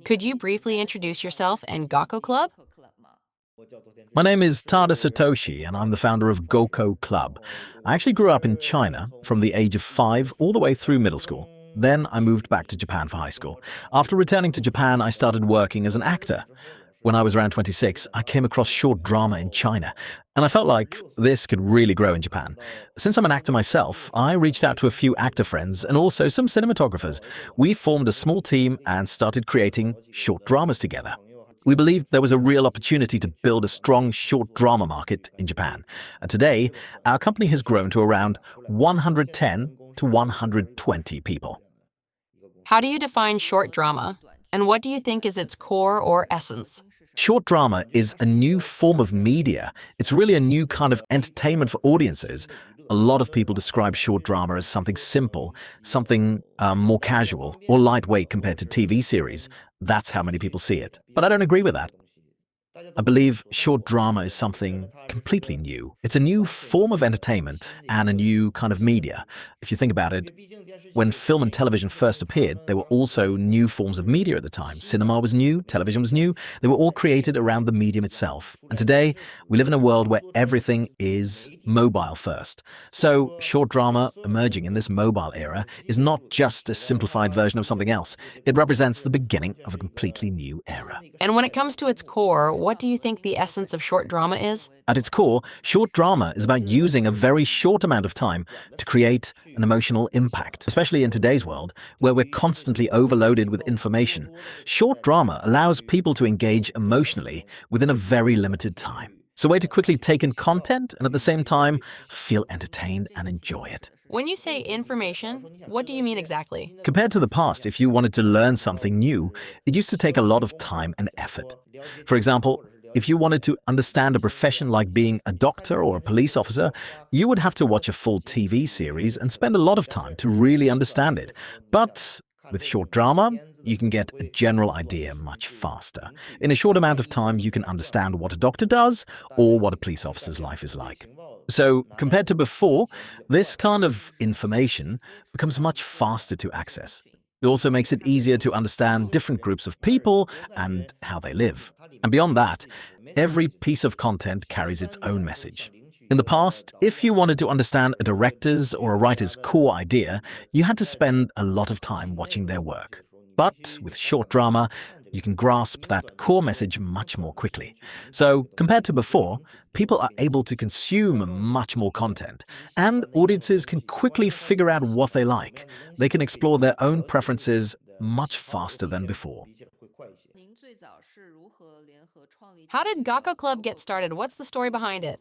Could you briefly introduce yourself and GOKKO Club? My name is Tada Satoshi, and I'm the founder of GOKKO CLUB. I actually grew up in China from the age of 5 all the way through middle school. Then I moved back to Japan for high school. After returning to Japan, I started working as an actor. When I was around 26, I came across short drama in China, and I felt like this could really grow in Japan. Since I'm an actor myself, I reached out to a few actor friends and also some cinematographers. We formed a small team and started creating short dramas together. We believed there was a real opportunity to build a strong short drama market in Japan. And today, our company has grown to around 110 to 120 people. How do you define short drama? And what do you think is its core or essence? Short drama is a new form of media. It's really a new kind of entertainment for audiences. A lot of people describe short drama as something simple, something more casual or lightweight compared to TV series. That's how many people see it. But I don't agree with that. I believe short drama is something completely new. It's a new form of entertainment and a new kind of media. If you think about it, when film and television first appeared, they were also new forms of media at the time. Cinema was new, television was new. They were all created around the medium itself. And today, we live in a world where everything is mobile first. So short drama emerging in this mobile era is not just a simplified version of something else. It represents the beginning of a completely new era. And when it comes to its core, what do you think the essence of short drama is? At its core, short drama is about using a very short amount of time to create an emotional impact, especially in today's world where we're constantly overloaded with information. Short drama allows people to engage emotionally within a very limited time. It's a way to quickly take in content and at the same time feel entertained and enjoy it. When you say information, what do you mean exactly? Compared to the past, if you wanted to learn something new, it used to take a lot of time and effort. For example, if you wanted to understand a profession like being a doctor or a police officer, you would have to watch a full TV series and spend a lot of time to really understand it. But with short drama, you can get a general idea much faster. In a short amount of time, you can understand what a doctor does or what a police officer's life is like. So, compared to before, this kind of information becomes much faster to access. It also makes it easier to understand different groups of people and how they live. And beyond that, every piece of content carries its own message. In the past, if you wanted to understand a director's or a writer's core idea, you had to spend a lot of time watching their work. But with short drama, you can grasp that core message much more quickly. So, compared to before, people are able to consume much more content, and audiences can quickly figure out what they like. They can explore their own preferences much faster than before. How did GOKKO Club get started? What's the story behind it?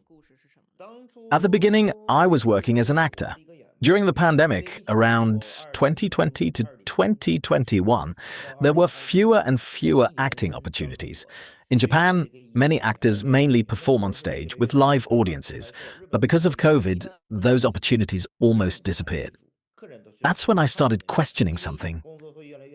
At the beginning, I was working as an actor. During the pandemic, around 2020 to 2021, there were fewer and fewer acting opportunities. In Japan, many actors mainly perform on stage with live audiences, but because of COVID, those opportunities almost disappeared. That's when I started questioning something.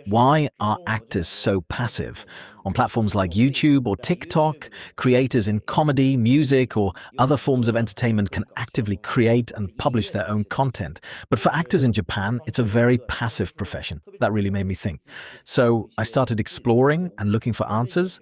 Why are actors so passive? On platforms like YouTube or TikTok, creators in comedy, music, or other forms of entertainment can actively create and publish their own content. But for actors in Japan, it's a very passive profession. That really made me think. So I started exploring and looking for answers.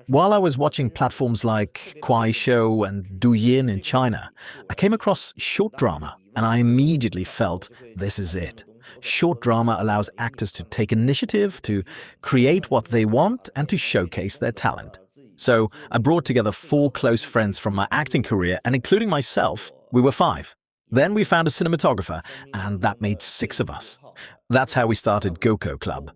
While I was watching platforms like Kuaishou and Douyin in China, I came across short drama, and I immediately felt this is it. Short drama allows actors to take initiative, to create what they want, and to showcase their talent. So I brought together 4 close friends from my acting career, and including myself, we were 5. Then we found a cinematographer, and that made 6 of us. That's how we started GOKKO CLUB.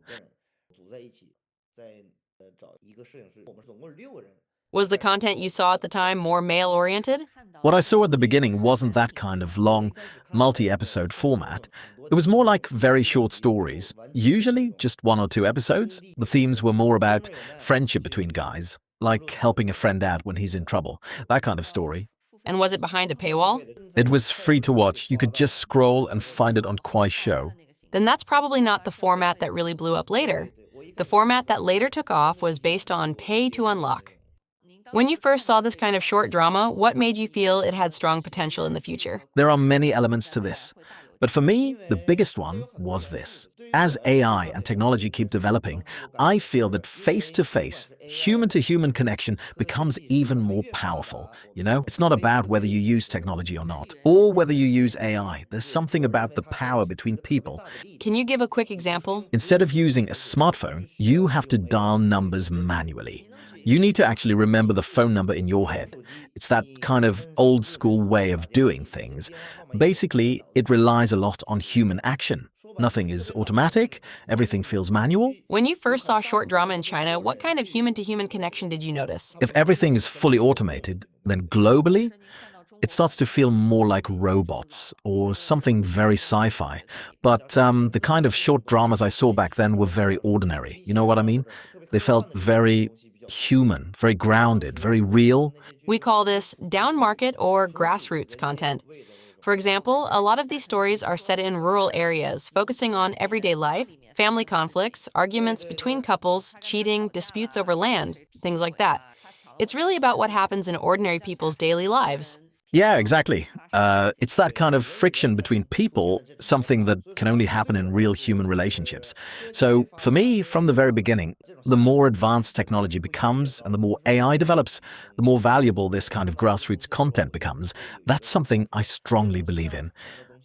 Was the content you saw at the time more male-oriented? What I saw at the beginning wasn't that kind of long, multi-episode format. It was more like very short stories, usually just 1 or 2 episodes. The themes were more about friendship between guys, like helping a friend out when he's in trouble, that kind of story. And was it behind a paywall? It was free to watch. You could just scroll and find it on Kuaishou. Then that's probably not the format that really blew up later. The format that later took off was based on pay to unlock. When you first saw this kind of short drama, what made you feel it had strong potential in the future? There are many elements to this. But for me, the biggest one was this. As AI and technology keep developing, I feel that face-to-face, human-to-human connection becomes even more powerful. It's not about whether you use technology or not, or whether you use AI. There's something about the power between people. Can you give a quick example? Instead of using a smartphone, you have to dial numbers manually. You need to actually remember the phone number in your head. It's that kind of old school way of doing things. Basically, it relies a lot on human action. Nothing is automatic, everything feels manual. When you first saw short drama in China, what kind of human-to-human connection did you notice? If everything is fully automated, then globally, it starts to feel more like robots or something very sci-fi. But the kind of short dramas I saw back then were very ordinary. You know what I mean? They felt very human, very grounded, very real. We call this down-market or grassroots content. For example, a lot of these stories are set in rural areas, focusing on everyday life, family conflicts, arguments between couples, cheating, disputes over land, things like that. It's really about what happens in ordinary people's daily lives. Yeah, exactly. It's that kind of friction between people, something that can only happen in real human relationships. So for me, from the very beginning, the more advanced technology becomes and the more AI develops, the more valuable this kind of grassroots content becomes. That's something I strongly believe in.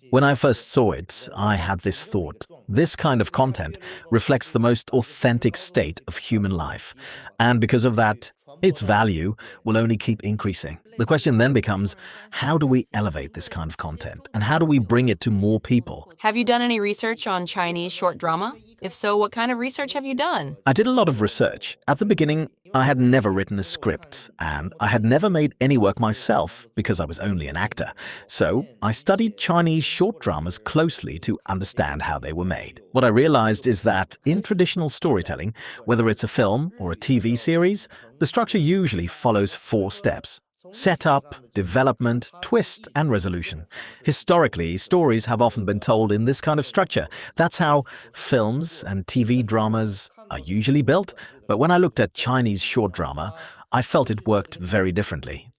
When I first saw it, I had this thought. This kind of content reflects the most authentic state of human life. And because of that, its value will only keep increasing. The question then becomes, how do we elevate this kind of content? And how do we bring it to more people? Have you done any research on Chinese short drama? If so, what kind of research have you done? I did a lot of research. At the beginning, I had never written a script, and I had never made any work myself because I was only an actor. So I studied Chinese short dramas closely to understand how they were made. What I realized is that in traditional storytelling, whether it's a film or a TV series, the structure usually follows 4 steps. Setup, development, twist, and resolution. Historically, stories have often been told in this kind of structure. That's how films and TV dramas are usually built, but when I looked at Chinese short drama, I felt it worked very differently.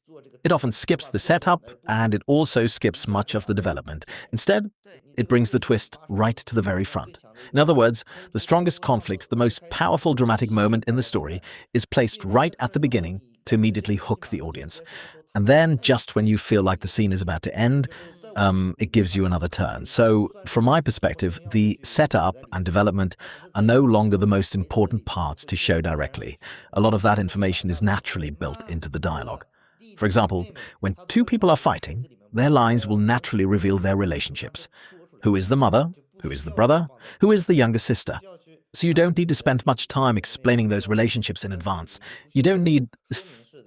It often skips the setup, and it also skips much of the development. Instead, it brings the twist right to the very front. In other words, the strongest conflict, the most powerful dramatic moment in the story, is placed right at the beginning to immediately hook the audience. And then, just when you feel like the scene is about to end, it gives you another turn. So, from my perspective, the setup and development are no longer the most important parts to show directly. A lot of that information is naturally built into the dialogue. For example, when 2 people are fighting, their lines will naturally reveal their relationships. Who is the mother? Who is the brother? Who is the younger sister? So you don't need to spend much time explaining those relationships in advance. You don't need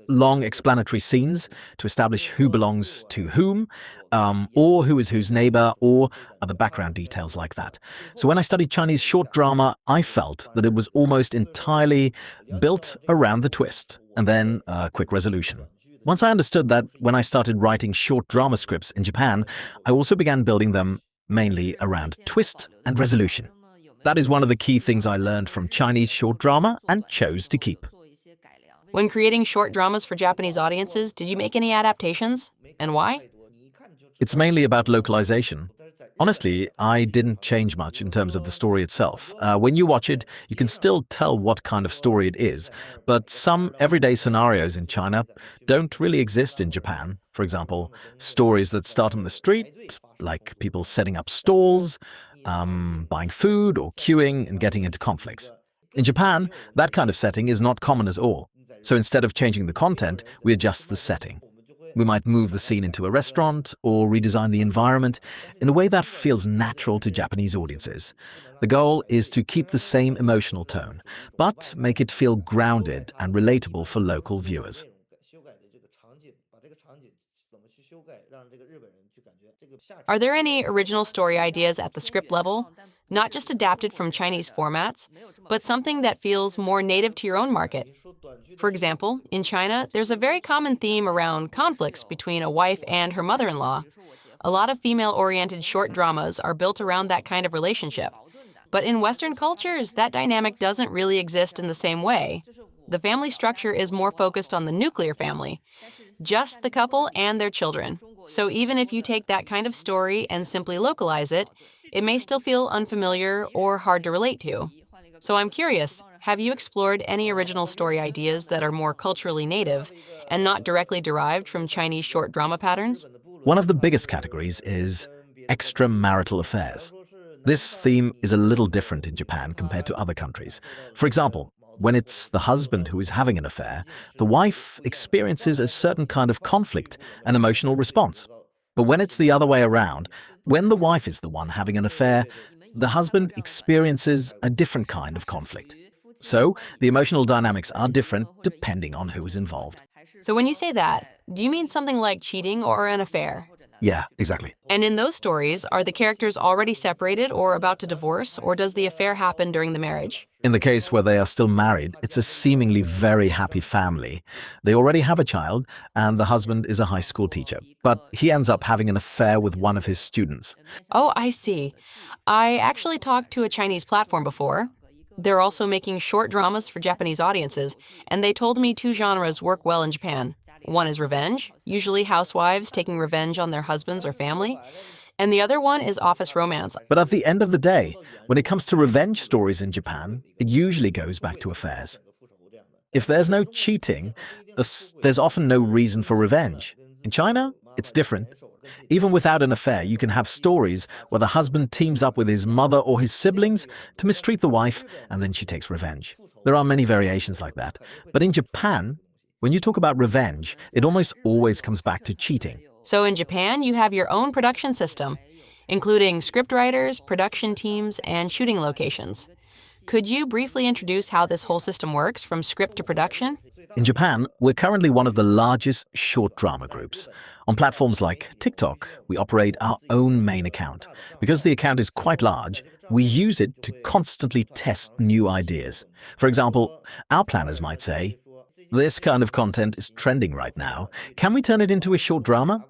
long explanatory scenes to establish who belongs to whom, or who is whose neighbor, or other background details like that. So when I studied Chinese short drama, I felt that it was almost entirely built around the twist, and then a quick resolution. Once I understood that, when I started writing short drama scripts in Japan, I also began building them mainly around twist and resolution. That is one of the key things I learned from Chinese short drama and chose to keep. When creating short dramas for Japanese audiences, did you make any adaptations? And why? It's mainly about localization. Honestly, I didn't change much in terms of the story itself. When you watch it, you can still tell what kind of story it is, but some everyday scenarios in China don't really exist in Japan. For example, stories that start on the street, like people setting up stalls, buying food or queuing and getting into conflicts. In Japan, that kind of setting is not common at all. So instead of changing the content, we adjust the setting. We might move the scene into a restaurant or redesign the environment in a way that feels natural to Japanese audiences. The goal is to keep the same emotional tone, but make it feel grounded and relatable for local viewers. Are there any original story ideas at the script level? Not just adapted from Chinese formats, but something that feels more native to your own market. For example, in China, there's a very common theme around conflicts between a wife and her mother-in-law. A lot of female-oriented short dramas are built around that kind of relationship. But in Western cultures, that dynamic doesn't really exist in the same way. The family structure is more focused on the nuclear family, just the couple and their children. So even if you take that kind of story and simply localize it, it may still feel unfamiliar or hard to relate to. So I'm curious, have you explored any original story ideas that are more culturally native and not directly derived from Chinese short drama patterns? One of the biggest categories is extramarital affairs. This theme is a little different in Japan compared to other countries. For example, when it's the husband who is having an affair, the wife experiences a certain kind of conflict and emotional response. But when it's the other way around, when the wife is the one having an affair, the husband experiences a different kind of conflict. So, the emotional dynamics are different depending on who is involved. So when you say that, do you mean something like cheating or an affair? Yeah, exactly. And in those stories, are the characters already separated or about to divorce, or does the affair happen during the marriage? In the case where they are still married, it's a seemingly very happy family. They already have a child, and the husband is a high school teacher. But he ends up having an affair with one of his students. Oh, I see. I actually talked to a Chinese platform before. They're also making short dramas for Japanese audiences, and they told me two genres work well in Japan. One is revenge, usually housewives taking revenge on their husbands or family, and the other one is office romance. But at the end of the day, when it comes to revenge stories in Japan, it usually goes back to affairs. If there's no cheating, there's often no reason for revenge. In China, it's different. Even without an affair, you can have stories where the husband teams up with his mother or his siblings to mistreat the wife, and then she takes revenge. There are many variations like that. But in Japan, when you talk about revenge, it almost always comes back to cheating. So in Japan, you have your own production system, including scriptwriters, production teams, and shooting locations. Could you briefly introduce how this whole system works from script to production? In Japan, we're currently one of the largest short drama groups. On platforms like TikTok, we operate our own main account. Because the account is quite large, we use it to constantly test new ideas. For example, our planners might say, "This kind of content is trending right now. Can we turn it into a short drama?"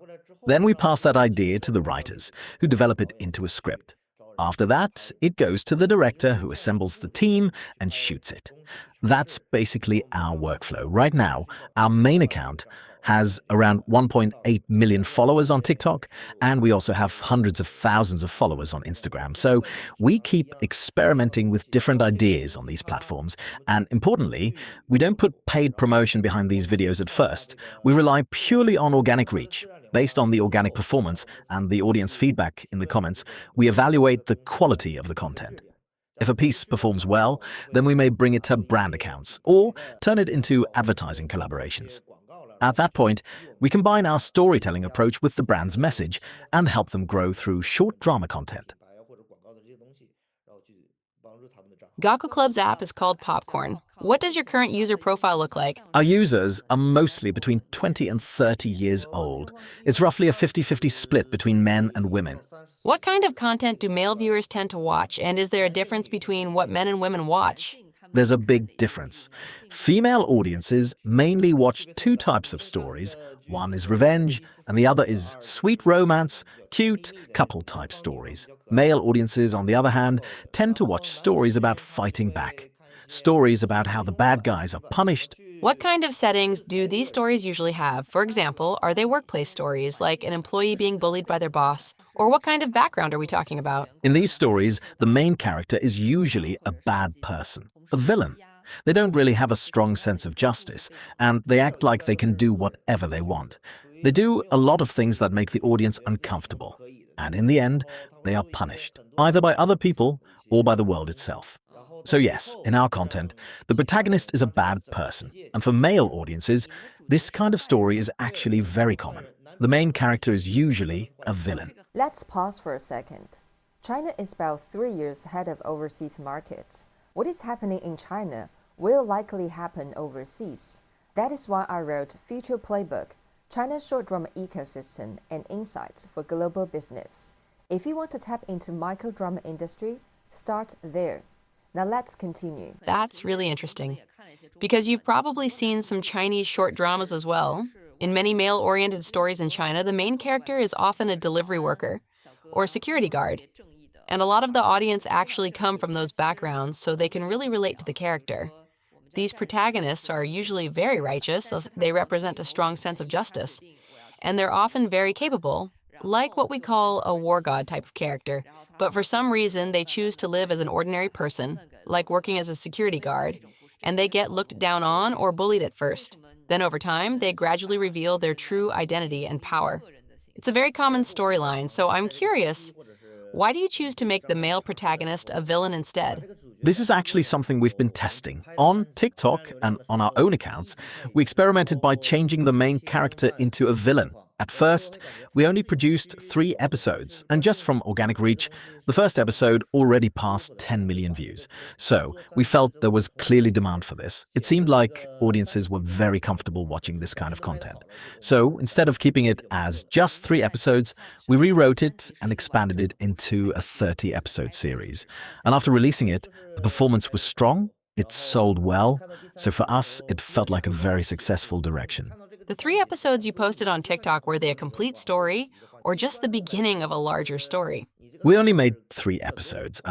Then we pass that idea to the writers, who develop it into a script. After that, it goes to the director, who assembles the team and shoots it. That's basically our workflow. Right now, our main account has around 1.8 million followers on TikTok, and we also have hundreds of thousands of followers on Instagram. So we keep experimenting with different ideas on these platforms, and importantly, we don't put paid promotion behind these videos at first. We rely purely on organic reach. Based on the organic performance and the audience feedback in the comments, we evaluate the quality of the content. If a piece performs well, then we may bring it to brand accounts or turn it into advertising collaborations. At that point, we combine our storytelling approach with the brand's message and help them grow through short drama content. GOKKO Club's app is called Popcorn. What does your current user profile look like? Our users are mostly between 20 and 30 years old. It's roughly a 50-50 split between men and women. What kind of content do male viewers tend to watch, and is there a difference between what men and women watch? There's a big difference. Female audiences mainly watch two types of stories. One is revenge, and the other is sweet romance, cute, couple-type stories. Male audiences, on the other hand, tend to watch stories about fighting back. Stories about how the bad guys are punished. What kind of settings do these stories usually have? For example, are they workplace stories, like an employee being bullied by their boss? Or what kind of background are we talking about? In these stories, the main character is usually a bad person, a villain. They don't really have a strong sense of justice, and they act like they can do whatever they want. They do a lot of things that make the audience uncomfortable. And in the end, they are punished, either by other people or by the world itself. So yes, in our content, the protagonist is a bad person. And for male audiences, this kind of story is actually very common. The main character is usually a villain. Let's pause for a second. China is about 3 years ahead of overseas markets. What is happening in China will likely happen overseas. That is why I wrote Future Playbook, China's short drama ecosystem and insights for global business. If you want to tap into microdrama industry, start there. Now let's continue. That's really interesting. Because you've probably seen some Chinese short dramas as well. In many male-oriented stories in China, the main character is often a delivery worker or security guard. And a lot of the audience actually come from those backgrounds, so they can really relate to the character. These protagonists are usually very righteous, as they represent a strong sense of justice, and they're often very capable, like what we call a war god type of character. But for some reason, they choose to live as an ordinary person, like working as a security guard, and they get looked down on or bullied at first. Then over time, they gradually reveal their true identity and power. It's a very common storyline, so I'm curious, why do you choose to make the male protagonist a villain instead? This is actually something we've been testing. On TikTok and on our own accounts, we experimented by changing the main character into a villain. At first, we only produced 3 episodes, and just from organic reach, the first episode already passed 10 million views. So we felt there was clearly demand for this. It seemed like audiences were very comfortable watching this kind of content. So instead of keeping it as just 3 episodes, we rewrote it and expanded it into a 30-episode series. And after releasing it, the performance was strong, it sold well, so for us, it felt like a very successful direction. The 3 episodes you posted on TikTok, were they a complete story or just the beginning of a larger story? We only made 3 episodes.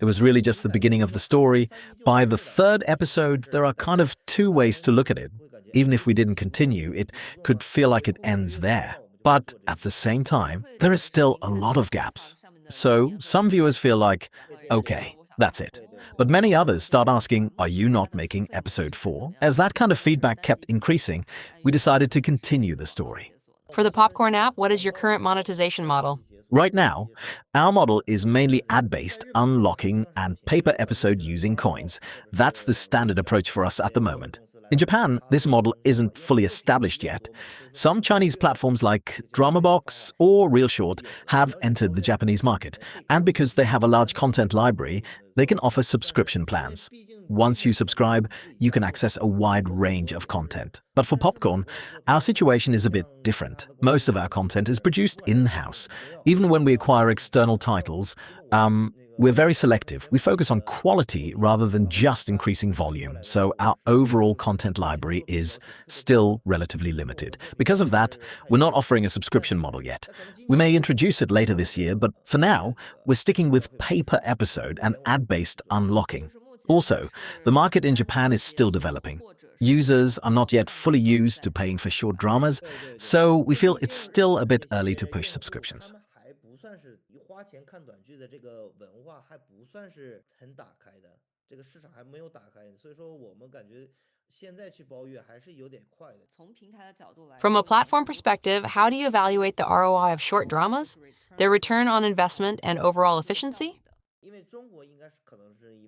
It was really just the beginning of the story. By the 3rd episode, there are kind of 2 ways to look at it. Even if we didn't continue, it could feel like it ends there. But at the same time, there is still a lot of gaps. So some viewers feel like, okay, that's it. But many others start asking, are you not making episode 4? As that kind of feedback kept increasing, we decided to continue the story. For the Popcorn app, what is your current monetization model? Right now, our model is mainly ad-based, unlocking, and pay-per-episode using coins. That's the standard approach for us at the moment. In Japan, this model isn't fully established yet. Some Chinese platforms like DramaBox or ReelShort have entered the Japanese market, and because they have a large content library, they can offer subscription plans. Once you subscribe, you can access a wide range of content. But for Popcorn, our situation is a bit different. Most of our content is produced in-house. Even when we acquire external titles, we're very selective. We focus on quality rather than just increasing volume, so our overall content library is still relatively limited. Because of that, we're not offering a subscription model yet. We may introduce it later this year, but for now, we're sticking with pay-per-episode and ad-based unlocking. Also, the market in Japan is still developing. Users are not yet fully used to paying for short dramas, so we feel it's still a bit early to push subscriptions. From a platform perspective, how do you evaluate the ROI of short dramas, their return on investment, and overall efficiency?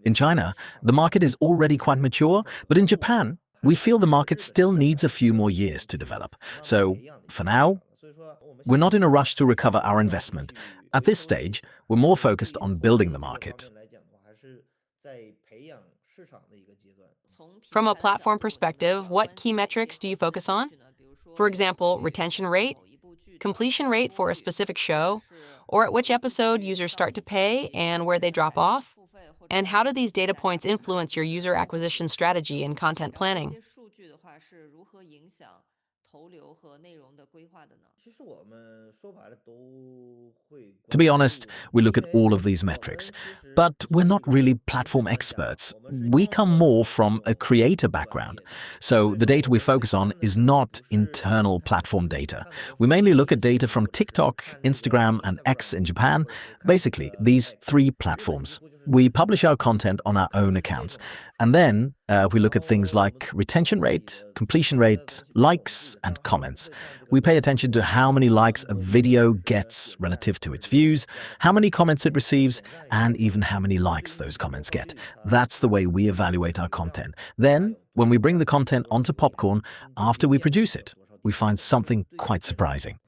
In China, the market is already quite mature, but in Japan, we feel the market still needs a few more years to develop. So, for now, we're not in a rush to recover our investment. At this stage, we're more focused on building the market. From a platform perspective, what key metrics do you focus on? For example, retention rate, completion rate for a specific show, or at which episode users start to pay and where they drop off? And how do these data points influence your user acquisition strategy and content planning? To be honest, we look at all of these metrics, but we're not really platform experts. We come more from a creator background, so the data we focus on is not internal platform data. We mainly look at data from TikTok, Instagram, and X in Japan, basically these 3 platforms. We publish our content on our own accounts, and then we look at things like retention rate, completion rate, likes, and comments. We pay attention to how many likes a video gets relative to its views, how many comments it receives, and even how many likes those comments get. That's the way we evaluate our content. Then, when we bring the content onto Popcorn, after we produce it, we find something quite surprising.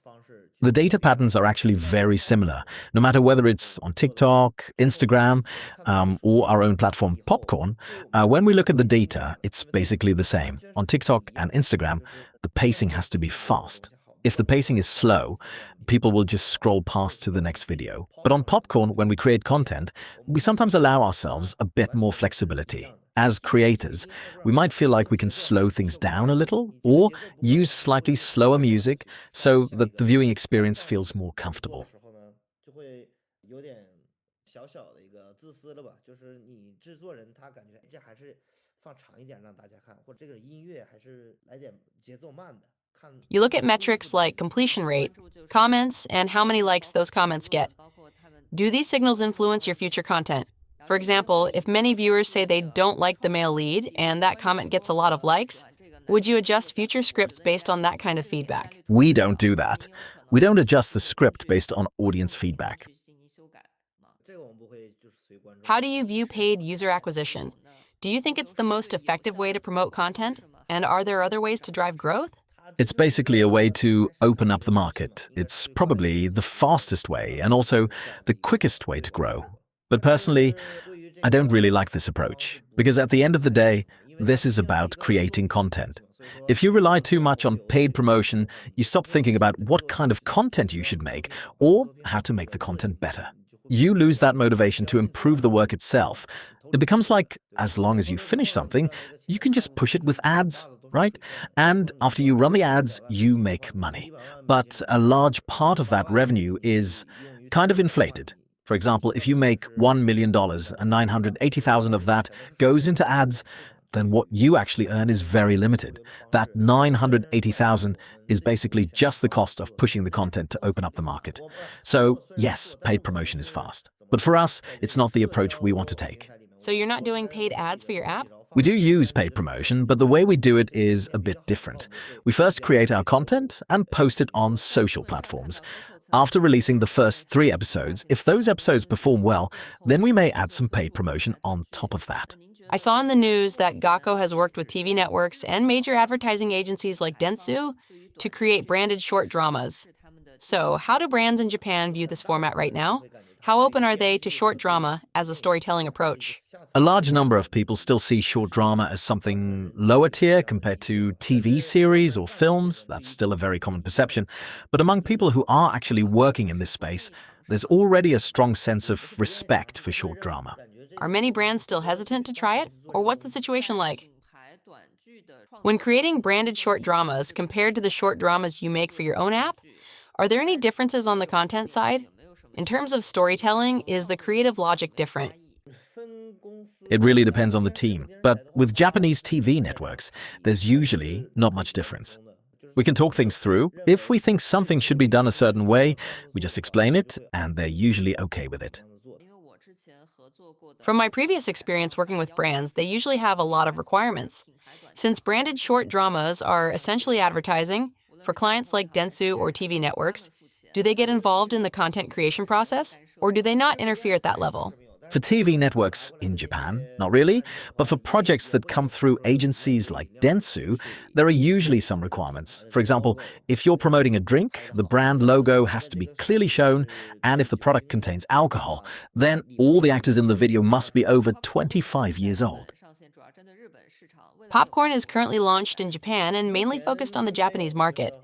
The data patterns are actually very similar, no matter whether it's on TikTok, Instagram, or our own platform Popcorn. When we look at the data, it's basically the same. On TikTok and Instagram, the pacing has to be fast. If the pacing is slow, people will just scroll past to the next video. But on Popcorn, when we create content, we sometimes allow ourselves a bit more flexibility. As creators, we might feel like we can slow things down a little or use slightly slower music so that the viewing experience feels more comfortable. You look at metrics like completion rate, comments, and how many likes those comments get. Do these signals influence your future content? For example, if many viewers say they don't like the male lead and that comment gets a lot of likes, would you adjust future scripts based on that kind of feedback? We don't do that. We don't adjust the script based on audience feedback. How do you view paid user acquisition? Do you think it's the most effective way to promote content? And are there other ways to drive growth? It's basically a way to open up the market. It's probably the fastest way and also the quickest way to grow. But personally, I don't really like this approach, because at the end of the day, this is about creating content. If you rely too much on paid promotion, you stop thinking about what kind of content you should make or how to make the content better. You lose that motivation to improve the work itself. It becomes like, as long as you finish something, you can just push it with ads, right? And after you run the ads, you make money. But a large part of that revenue is kind of inflated. For example, if you make $1 million and 980,000 of that goes into ads, then what you actually earn is very limited. That 980,000 is basically just the cost of pushing the content to open up the market. So yes, paid promotion is fast. But for us, it's not the approach we want to take. So you're not doing paid ads for your app? We do use paid promotion, but the way we do it is a bit different. We first create our content and post it on social platforms. After releasing the first 3 episodes, if those episodes perform well, then we may add some paid promotion on top of that. I saw in the news that GOKKO has worked with TV networks and major advertising agencies like Dentsu to create branded short dramas. So how do brands in Japan view this format right now? How open are they to short drama as a storytelling approach? A large number of people still see short drama as something lower tier compared to TV series or films. That's still a very common perception. But among people who are actually working in this space, there's already a strong sense of respect for short drama. Are many brands still hesitant to try it? Or what's the situation like? When creating branded short dramas compared to the short dramas you make for your own app, are there any differences on the content side? In terms of storytelling, is the creative logic different? It really depends on the team, but with Japanese TV networks, there's usually not much difference. We can talk things through. If we think something should be done a certain way, we just explain it, and they're usually okay with it. From my previous experience working with brands, they usually have a lot of requirements. Since branded short dramas are essentially advertising, for clients like Dentsu or TV networks, do they get involved in the content creation process, or do they not interfere at that level? For TV networks in Japan, not really, but for projects that come through agencies like Dentsu, there are usually some requirements. For example, if you're promoting a drink, the brand logo has to be clearly shown, and if the product contains alcohol, then all the actors in the video must be over 25 years old. Popcorn is currently launched in Japan and mainly focused on the Japanese market.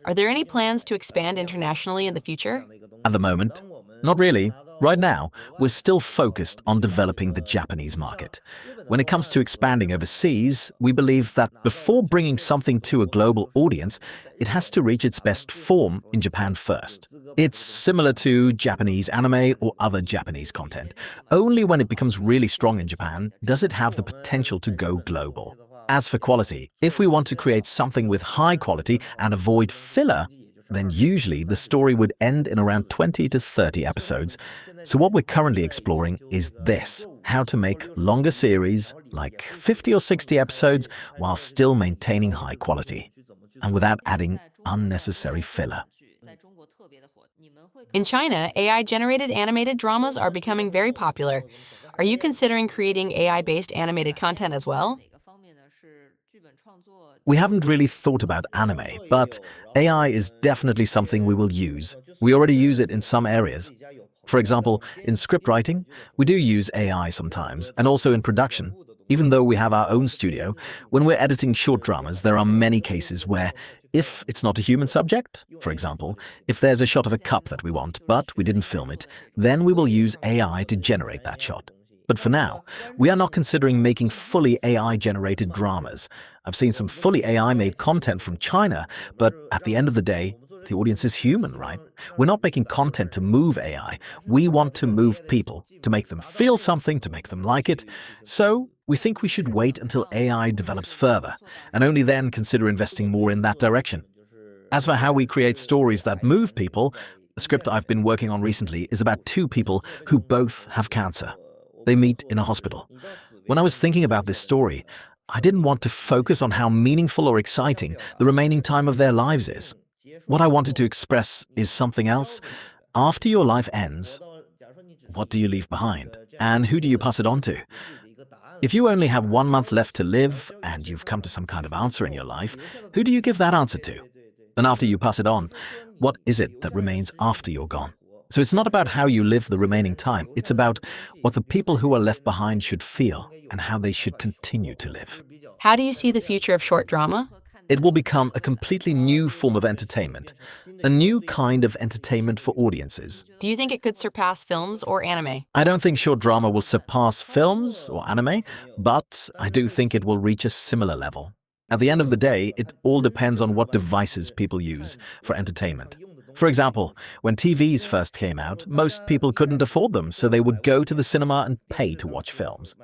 Are there any plans to expand internationally in the future? At the moment, not really. Right now, we're still focused on developing the Japanese market. When it comes to expanding overseas, we believe that before bringing something to a global audience, it has to reach its best form in Japan first. It's similar to Japanese anime or other Japanese content. Only when it becomes really strong in Japan does it have the potential to go global. As for quality, if we want to create something with high quality and avoid filler, then usually the story would end in around 20 to 30 episodes. So what we're currently exploring is this: how to make longer series, like 50 or 60 episodes, while still maintaining high quality, and without adding unnecessary filler. In China, AI-generated animated dramas are becoming very popular. Are you considering creating AI-based animated content as well? We haven't really thought about anime, but AI is definitely something we will use. We already use it in some areas. For example, in script writing, we do use AI sometimes, and also in production. Even though we have our own studio, when we're editing short dramas, there are many cases where, if it's not a human subject, for example, if there's a shot of a cup that we want, but we didn't film it, then we will use AI to generate that shot. But for now, we are not considering making fully AI-generated dramas. I've seen some fully AI-made content from China, but at the end of the day, the audience is human, right? We're not making content to move AI. We want to move people, to make them feel something, to make them like it. So we think we should wait until AI develops further, and only then consider investing more in that direction. As for how we create stories that move people, the script I've been working on recently is about two people who both have cancer. They meet in a hospital. When I was thinking about this story, I didn't want to focus on how meaningful or exciting the remaining time of their lives is. What I wanted to express is something else. After your life ends, what do you leave behind? And who do you pass it on to? If you only have 1 month left to live and you've come to some kind of answer in your life, who do you give that answer to? And after you pass it on, what is it that remains after you're gone? So it's not about how you live the remaining time. It's about what the people who are left behind should feel and how they should continue to live. How do you see the future of short drama? It will become a completely new form of entertainment, a new kind of entertainment for audiences. Do you think it could surpass films or anime? I don't think short drama will surpass films or anime, but I do think it will reach a similar level. At the end of the day, it all depends on what devices people use for entertainment. For example, when TVs first came out, most people couldn't afford them, so they would go to the cinema and pay to watch films.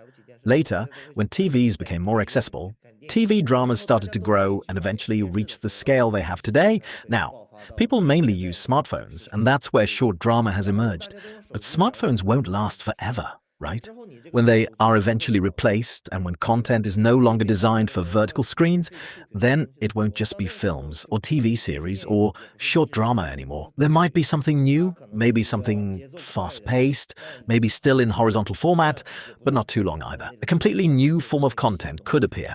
Later, when TVs became more accessible, TV dramas started to grow and eventually reached the scale they have today. Now, people mainly use smartphones, and that's where short drama has emerged. But smartphones won't last forever, right? When they are eventually replaced and when content is no longer designed for vertical screens, then it won't just be films or TV series or short drama anymore. There might be something new, maybe something fast-paced, maybe still in horizontal format, but not too long either. A completely new form of content could appear.